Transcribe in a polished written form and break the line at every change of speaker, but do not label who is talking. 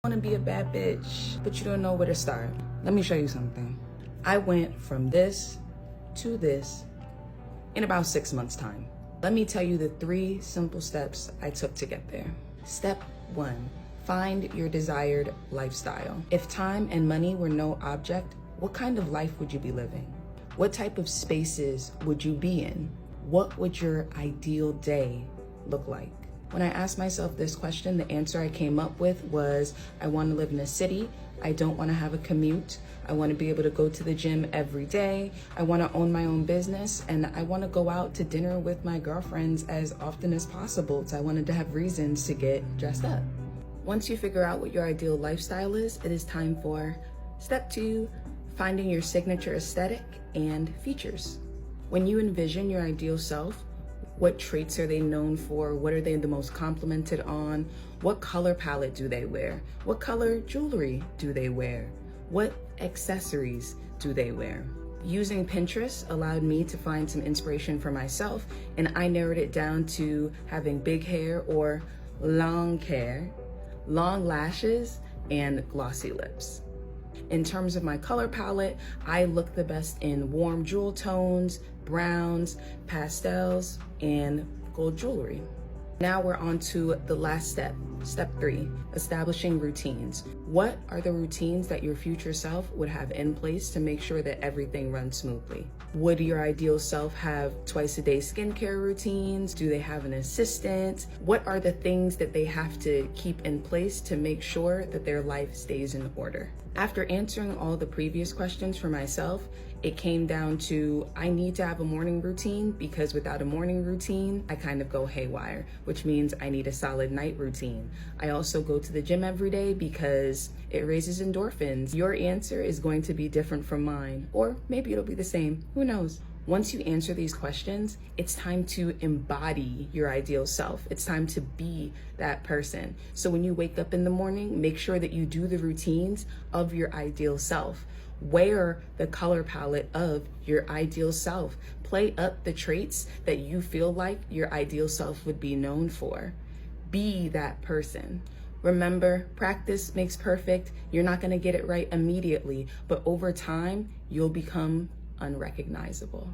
Want to be a bad bitch, but you don't know where to start. Let me show you something. I went from this to this in about 6 months' time. Let me tell you the 3 simple steps I took to get there. Step 1, find your desired lifestyle. If time and money were no object, what kind of life would you be living? What type of spaces would you be in? What would your ideal day look like? When I asked myself this question, the answer I came up with was, I want to live in a city. I don't want to have a commute. I want to be able to go to the gym every day. I want to own my own business, and I want to go out to dinner with my girlfriends as often as possible. So I wanted to have reasons to get dressed up. Once you figure out what your ideal lifestyle is, it is time for step 2, finding your signature aesthetic and features. When you envision your ideal self, what traits are they known for? What are they the most complimented on? What color palette do they wear? What color jewelry do they wear? What accessories do they wear? Using Pinterest allowed me to find some inspiration for myself, and I narrowed it down to having big hair or long hair, long lashes, and glossy lips. In terms of my color palette, I look the best in warm jewel tones, browns, pastels, and gold jewelry. Now we're on to the last step, step 3, establishing routines. What are the routines that your future self would have in place to make sure that everything runs smoothly? Would your ideal self have twice-a-day skincare routines? Do they have an assistant? What are the things that they have to keep in place to make sure that their life stays in order? After answering all the previous questions for myself, it came down to, I need to have a morning routine, because without a morning routine, I kind of go haywire, which means I need a solid night routine. I also go to the gym every day because it raises endorphins. Your answer is going to be different from mine, or maybe it'll be the same, who knows? Once you answer these questions, it's time to embody your ideal self. It's time to be that person. So when you wake up in the morning, make sure that you do the routines of your ideal self. Wear the color palette of your ideal self. Play up the traits that you feel like your ideal self would be known for. Be that person. Remember, practice makes perfect. You're not going to get it right immediately, but over time, you'll become unrecognizable.